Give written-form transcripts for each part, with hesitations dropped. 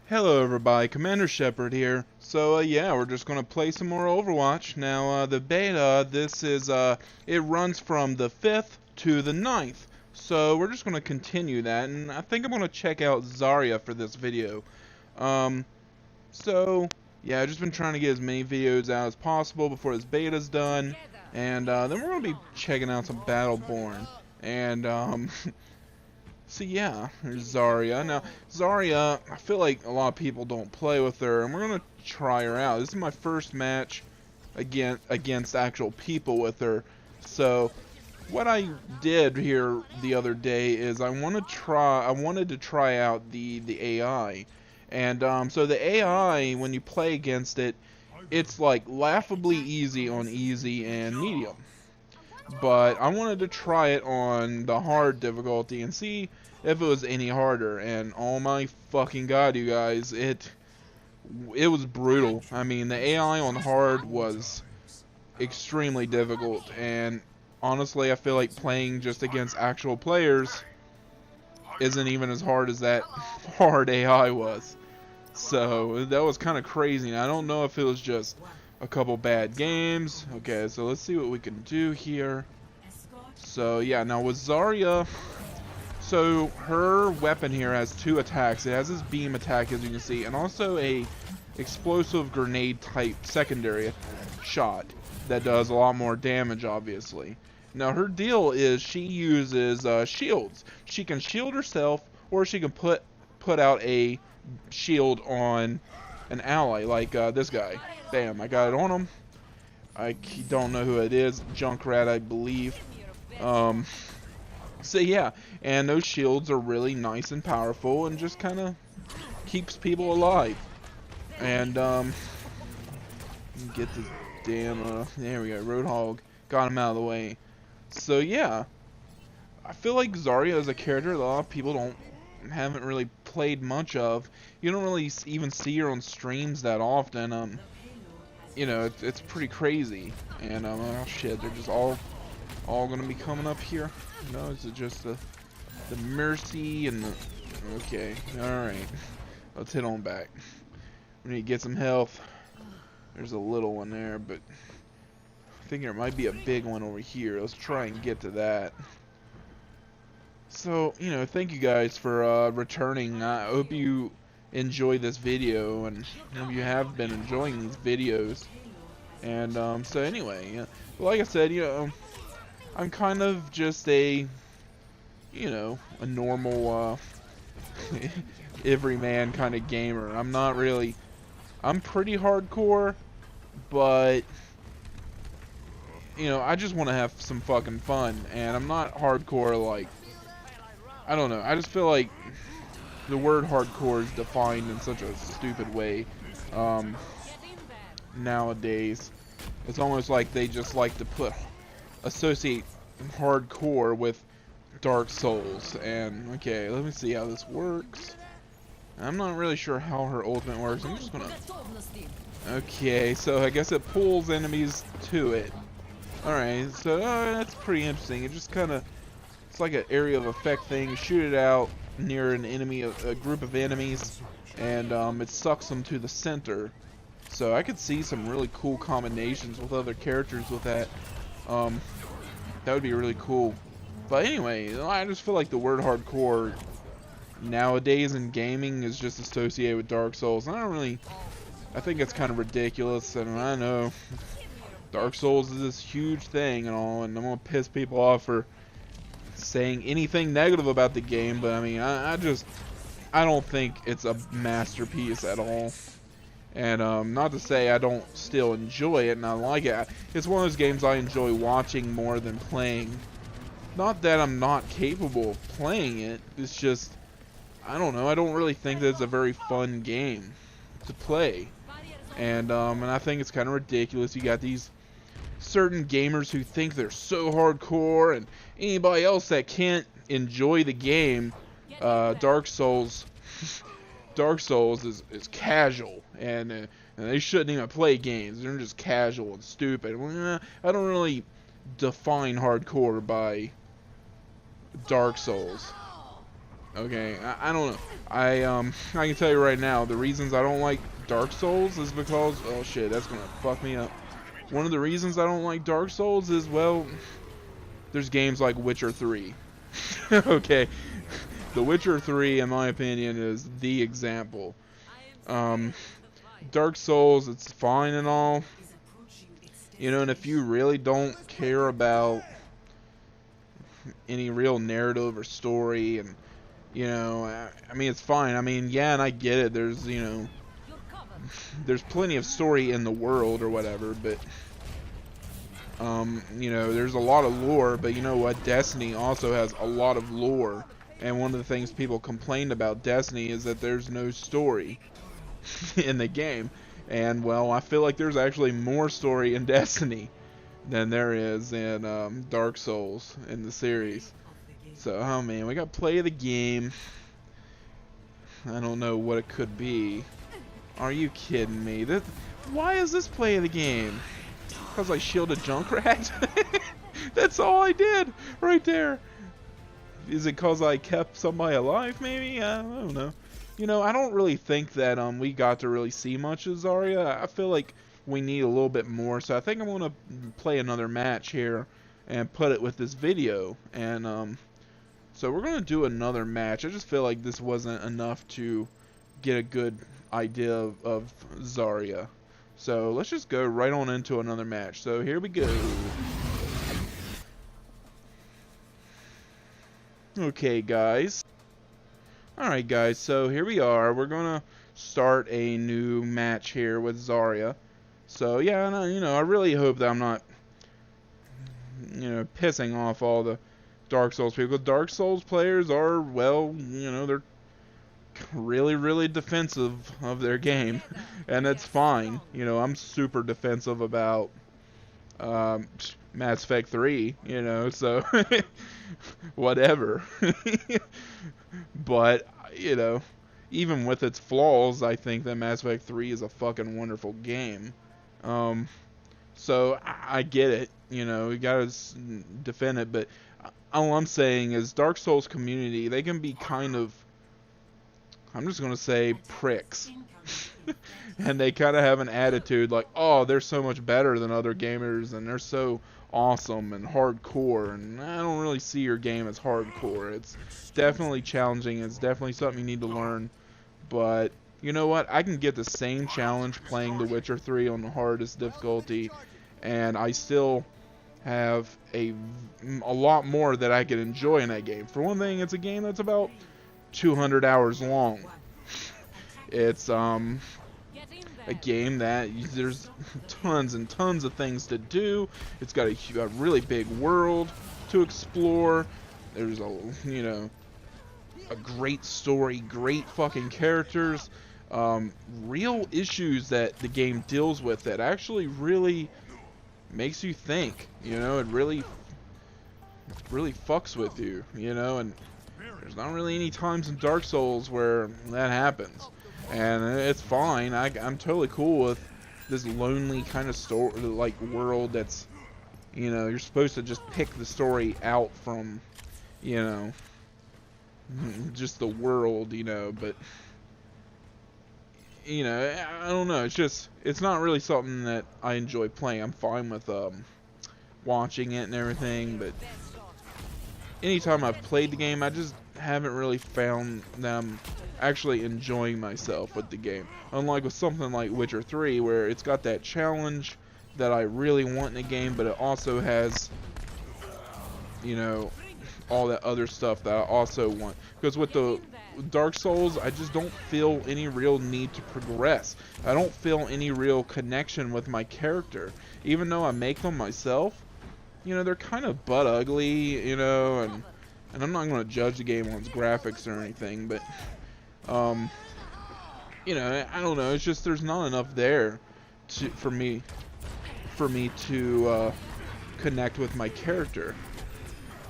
Hello everybody, Commander Shepard here. So yeah, we're just gonna play some more Overwatch. Now the beta, it runs from the 5th to the 9th. So we're just gonna continue that, and I think I'm gonna check out Zarya for this video. Um, so yeah, I've just been trying to get as many videos out as possible before this beta's done, and then we're gonna be checking out some Battleborn. And So yeah, there's Zarya. Now, Zarya, I feel like a lot of people don't play with her, and we're gonna try her out. This is my first match against actual people with her. So, what I did here the other day is I wanted to try out the AI, and so the AI when you play against it, it's like laughably easy on easy and medium. But I wanted to try it on the hard difficulty and see if it was any harder, and oh my fucking god, you guys, it was brutal. I mean, the AI on hard was extremely difficult, and honestly, I feel like playing just against actual players isn't even as hard as that hard AI was. So that was kind of crazy, and I don't know if it was just a couple bad games. Okay, so let's see what we can do here. So yeah, now with Zarya, so her weapon here has two attacks. It has this beam attack, as you can see, and also a explosive grenade type secondary shot that does a lot more damage, obviously. Now her deal is she uses shields. She can shield herself, or she can put out a shield on an ally, like this guy. Bam, I got it on him. I don't know who it is. Junkrat, I believe. So yeah, and those shields are really nice and powerful, and just kind of keeps people alive. And get this damn there we go, Roadhog, got him out of the way. So yeah, I feel like Zarya is a character that a lot of people haven't really played much of. You don't really even see her on streams that often. You know, it's pretty crazy. And oh shit, they're just all gonna be coming up here. No, is it just the Mercy and the... Okay, alright. Let's hit on back. We need to get some health. There's a little one there, but I think there might be a big one over here. Let's try and get to that. So, you know, thank you guys for returning. I hope you enjoy this video, and hope you have been enjoying these videos. And so anyway, like I said, you know, I'm kind of just a, you know, a normal everyman kind of gamer. I'm not really, I'm pretty hardcore, but you know, I just want to have some fucking fun, and I'm not hardcore like, I don't know, I just feel like the word hardcore is defined in such a stupid way nowadays. It's almost like they just like to associate hardcore with Dark Souls. And okay, let me see how this works. I'm not really sure how her ultimate works. I'm just gonna... Okay, so I guess it pulls enemies to it. Alright, so that's pretty interesting. It just kind of... It's like an area of effect thing. You shoot it out near an enemy, a group of enemies, and it sucks them to the center. So I could see some really cool combinations with other characters with that. That would be really cool. But anyway, I just feel like the word hardcore nowadays in gaming is just associated with Dark Souls. And I think it's kind of ridiculous. And I know Dark Souls is this huge thing and all, and I'm gonna piss people off for saying anything negative about the game. But I mean, I don't think it's a masterpiece at all. And not to say I don't still enjoy it and I like it. It's one of those games I enjoy watching more than playing. Not that I'm not capable of playing it. It's just, I don't know. I don't really think that it's a very fun game to play. And I think it's kind of ridiculous. You got these certain gamers who think they're so hardcore, and anybody else that can't enjoy the game, Dark Souls is casual, and they shouldn't even play games. They're just casual and stupid. Well, I don't really define hardcore by Dark Souls. Okay, I don't know. I can tell you right now, the reasons I don't like Dark Souls is because, oh shit, that's gonna fuck me up. One of the reasons I don't like Dark Souls is, well, there's games like Witcher 3. Okay, The Witcher 3, in my opinion, is the example. Dark Souls, it's fine and all, you know, and if you really don't care about any real narrative or story, and you know, I mean, it's fine. I mean, yeah, and I get it. There's, you know, there's plenty of story in the world or whatever, but you know, there's a lot of lore. But you know what? Destiny also has a lot of lore, and one of the things people complained about Destiny is that there's no story in the game. And well, I feel like there's actually more story in Destiny than there is in Dark Souls in the series. So, oh man, we got play of the game. I don't know what it could be. Are you kidding me? Why is this play of the game? Because I shielded Junkrat? That's all I did right there. Is it because I kept somebody alive, maybe? I don't know. You know, I don't really think that we got to really see much of Zarya. I feel like we need a little bit more. So I think I'm going to play another match here and put it with this video. And so we're going to do another match. I just feel like this wasn't enough to get a good idea of Zarya. So let's just go right on into another match. So here we go. Okay, guys. Alright, guys. So here we are. We're going to start a new match here with Zarya. So yeah, you know, I really hope that I'm not, you know, pissing off all the Dark Souls people. Dark Souls players are, well, you know, they're really defensive of their game, and that's fine. You know, I'm super defensive about Mass Effect 3, you know, so whatever. But, you know, even with its flaws, I think that Mass Effect 3 is a fucking wonderful game. So I get it, you know, you gotta defend it, but all I'm saying is Dark Souls community, they can be kind of, I'm just gonna say, pricks. And they kind of have an attitude like, oh, they're so much better than other gamers, and they're so awesome and hardcore, and I don't really see your game as hardcore. It's definitely challenging, it's definitely something you need to learn, but you know what, I can get the same challenge playing The Witcher 3 on the hardest difficulty, and I still have a lot more that I can enjoy in that game. For one thing, it's a game that's about 200 hours long. It's a game that there's tons and tons of things to do. It's got a really big world to explore. There's you know, a great story, great fucking characters, real issues that the game deals with that actually really makes you think, you know, it really fucks with you, you know, and there's not really any times in Dark Souls where that happens, and it's fine. I'm totally cool with this lonely kind of story, like, world that's, you know, you're supposed to just pick the story out from, you know, just the world, you know, but you know, I don't know, it's not really something that I enjoy playing. I'm fine with watching it and everything, but anytime I've played the game, I just haven't really found them actually enjoying myself with the game. Unlike with something like Witcher 3, where it's got that challenge that I really want in the game, but it also has, you know, all that other stuff that I also want. Because with the Dark Souls, I just don't feel any real need to progress. I don't feel any real connection with my character. Even though I make them myself, you know, they're kind of butt ugly, you know, and I'm not going to judge the game on its graphics or anything, but, you know, I don't know, it's just there's not enough there for me to connect with my character.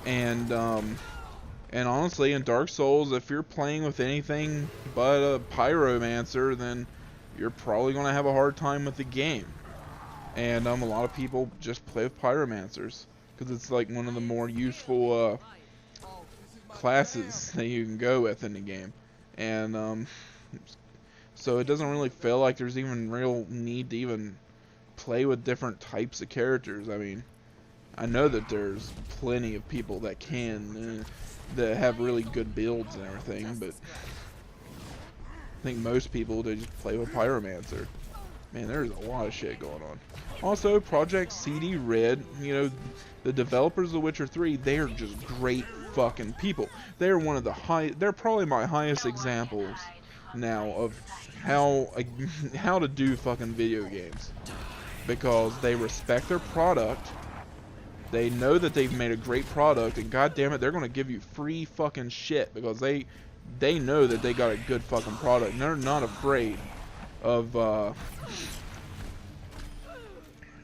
And honestly, in Dark Souls, if you're playing with anything but a pyromancer, then you're probably going to have a hard time with the game. And a lot of people just play with pyromancers because it's like one of the more useful classes that you can go with in the game, and so it doesn't really feel like there's even real need to even play with different types of characters. I mean, I know that there's plenty of people that can that have really good builds and everything, but I think most people, they just play with Pyromancer. Man, there's a lot of shit going on. Also, Project CD Red, you know, the developers of The Witcher 3, they are just great fucking people. They're one of the they're probably my highest examples now of how to do fucking video games, because they respect their product. They know that they've made a great product, and goddamn it, they're gonna give you free fucking shit because they know that they got a good fucking product, and they're not afraid of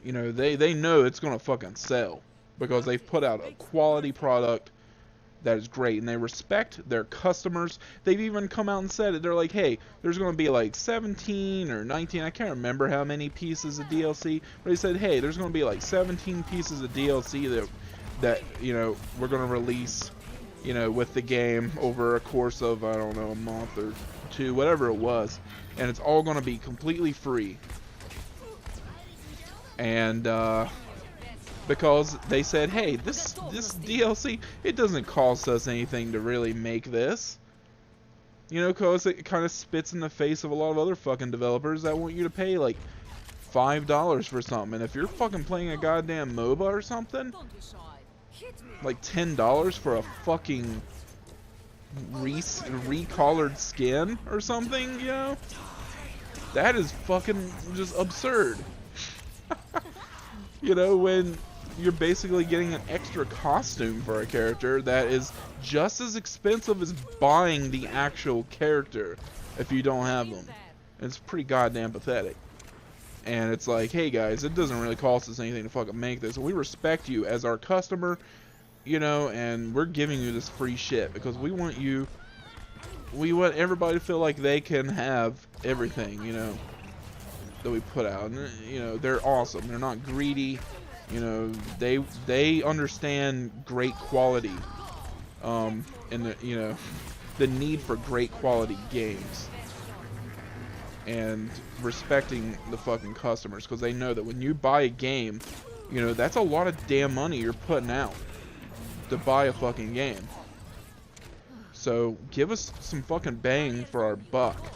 you know, they know it's gonna fucking sell because they've put out a quality product that is great, and they respect their customers. They've even come out and said it. They're like, hey, there's going to be like 17 or 19, I can't remember how many pieces of DLC, but they said, hey, there's going to be like 17 pieces of DLC that you know, we're going to release, you know, with the game over a course of, I don't know, a month or two, whatever it was, and it's all going to be completely free. And because they said, hey, this DLC, it doesn't cost us anything to really make this. You know, because it kind of spits in the face of a lot of other fucking developers that want you to pay like $5 for something. And if you're fucking playing a goddamn MOBA or something, like $10 for a fucking recolored skin or something, you know? That is fucking just absurd. You know, when you're basically getting an extra costume for a character that is just as expensive as buying the actual character if you don't have them. It's pretty goddamn pathetic. And it's like, hey guys, it doesn't really cost us anything to fucking make this. We respect you as our customer, you know, and we're giving you this free shit because we want everybody to feel like they can have everything, you know, that we put out. And, you know, they're awesome. They're not greedy. You know, they understand great quality, and you know, the need for great quality games, and respecting the fucking customers, because they know that when you buy a game, you know, that's a lot of damn money you're putting out to buy a fucking game. So give us some fucking bang for our buck.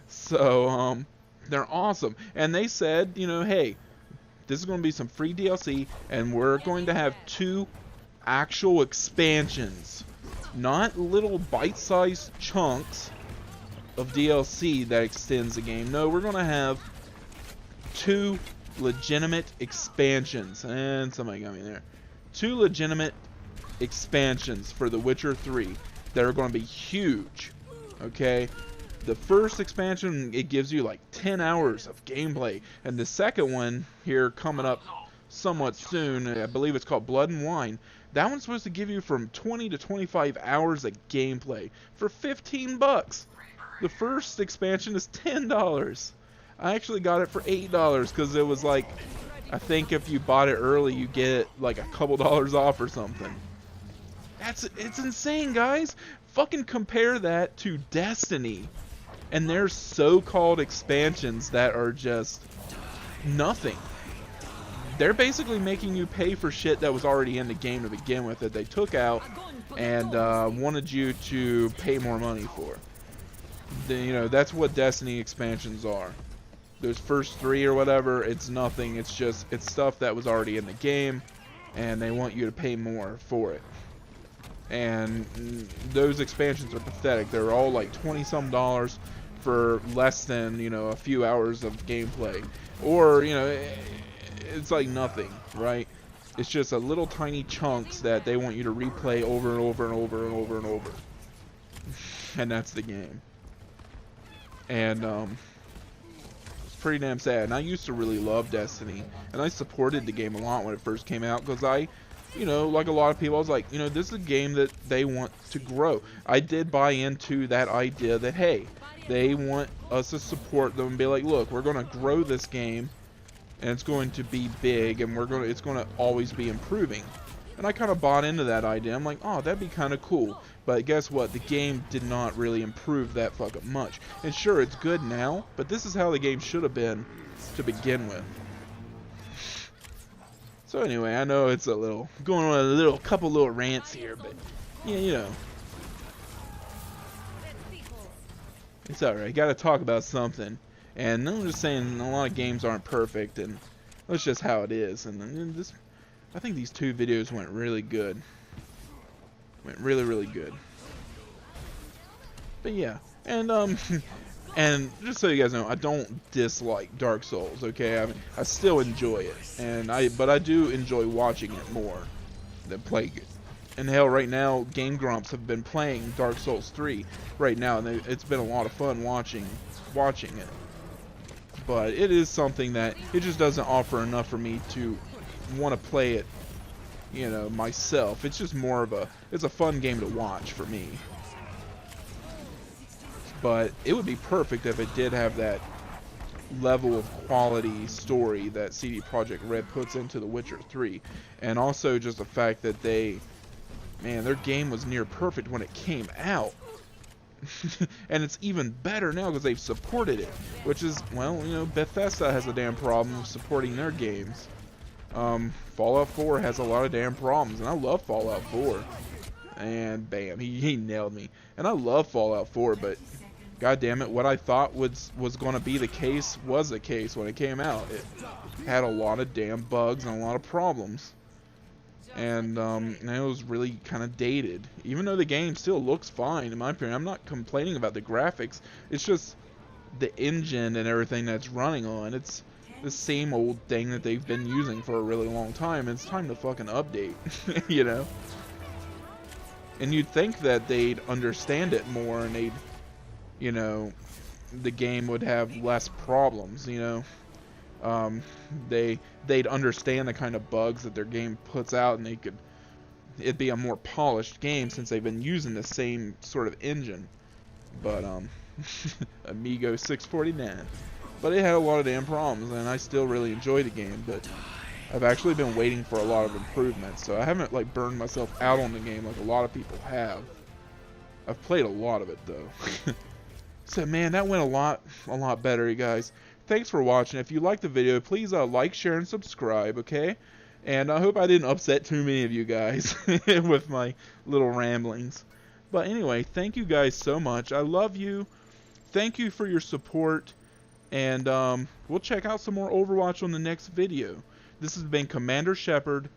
So they're awesome, and they said, you know, hey, this is going to be some free DLC, and we're going to have 2 actual expansions, not little bite-sized chunks of DLC that extends the game. No, we're going to have 2 legitimate expansions, and somebody got me there. 2 legitimate expansions for The Witcher 3 that are going to be huge, okay? The first expansion, it gives you like 10 hours of gameplay, and the second one here coming up somewhat soon, I believe it's called Blood and Wine, that one's supposed to give you from 20 to 25 hours of gameplay for 15 bucks. The first expansion is $10. I actually got it for $8 because it was like, I think if you bought it early, you get like a couple dollars off or something. It's insane, guys. Fucking compare that to Destiny and their so-called expansions that are just nothing. They're basically making you pay for shit that was already in the game to begin with, that they took out and wanted you to pay more money for. You know, that's what Destiny expansions are. Those first 3 or whatever, it's nothing. It's just, it's stuff that was already in the game, and they want you to pay more for it. And those expansions are pathetic. They're all like $20-some for less than, you know, a few hours of gameplay. Or, you know, it's like nothing, right? It's just a little tiny chunks that they want you to replay over and over and over and over and over. And that's the game. And it's pretty damn sad. And I used to really love Destiny, and I supported the game a lot when it first came out, because I, you know, like a lot of people, I was like, you know, this is a game that they want to grow. I did buy into that idea that, hey, they want us to support them and be like, look, we're going to grow this game, and it's going to be big, and it's going to always be improving. And I kind of bought into that idea. I'm like, oh, that'd be kind of cool. But guess what? The game did not really improve that fucking much. And sure, it's good now, but this is how the game should have been to begin with. So anyway, I know it's a little going on a couple little rants here, but yeah, you know, it's alright. Got to talk about something, and I'm just saying a lot of games aren't perfect, and that's just how it is. And this, I think these two videos went really good. Went really, really good. But yeah, and and just so you guys know, I don't dislike Dark Souls, okay? I mean, I still enjoy it, but I do enjoy watching it more than playing it. And hell, right now, Game Grumps have been playing Dark Souls 3 right now, and it's been a lot of fun watching it. But it is something that it just doesn't offer enough for me to want to play it, you know, myself. It's just more of it's a fun game to watch for me. But it would be perfect if it did have that level of quality story that CD Projekt Red puts into The Witcher 3. And also just the fact that their game was near perfect when it came out. And it's even better now because they've supported it. Which is, well, you know, Bethesda has a damn problem supporting their games. Fallout 4 has a lot of damn problems, and I love Fallout 4. And bam, he nailed me. And I love Fallout 4, but god damn it, what I thought was going to be the case was the case when it came out. It had a lot of damn bugs and a lot of problems. And it was really kind of dated. Even though the game still looks fine, in my opinion. I'm not complaining about the graphics. It's just the engine and everything that's running on. It's the same old thing that they've been using for a really long time. It's time to fucking update, you know? And you'd think that they'd understand it more and they'd, you know, the game would have less problems, you know. They'd understand the kind of bugs that their game puts out, and it'd be a more polished game since they've been using the same sort of engine. But Amigo 649. But it had a lot of damn problems, and I still really enjoy the game, but I've actually been waiting for a lot of improvements, so I haven't like burned myself out on the game like a lot of people have. I've played a lot of it though. So man, that went a lot better, you guys. Thanks for watching. If you liked the video, please like, share, and subscribe, okay? And I hope I didn't upset too many of you guys with my little ramblings. But anyway, thank you guys so much. I love you. Thank you for your support. And we'll check out some more Overwatch on the next video. This has been Commander Shepard,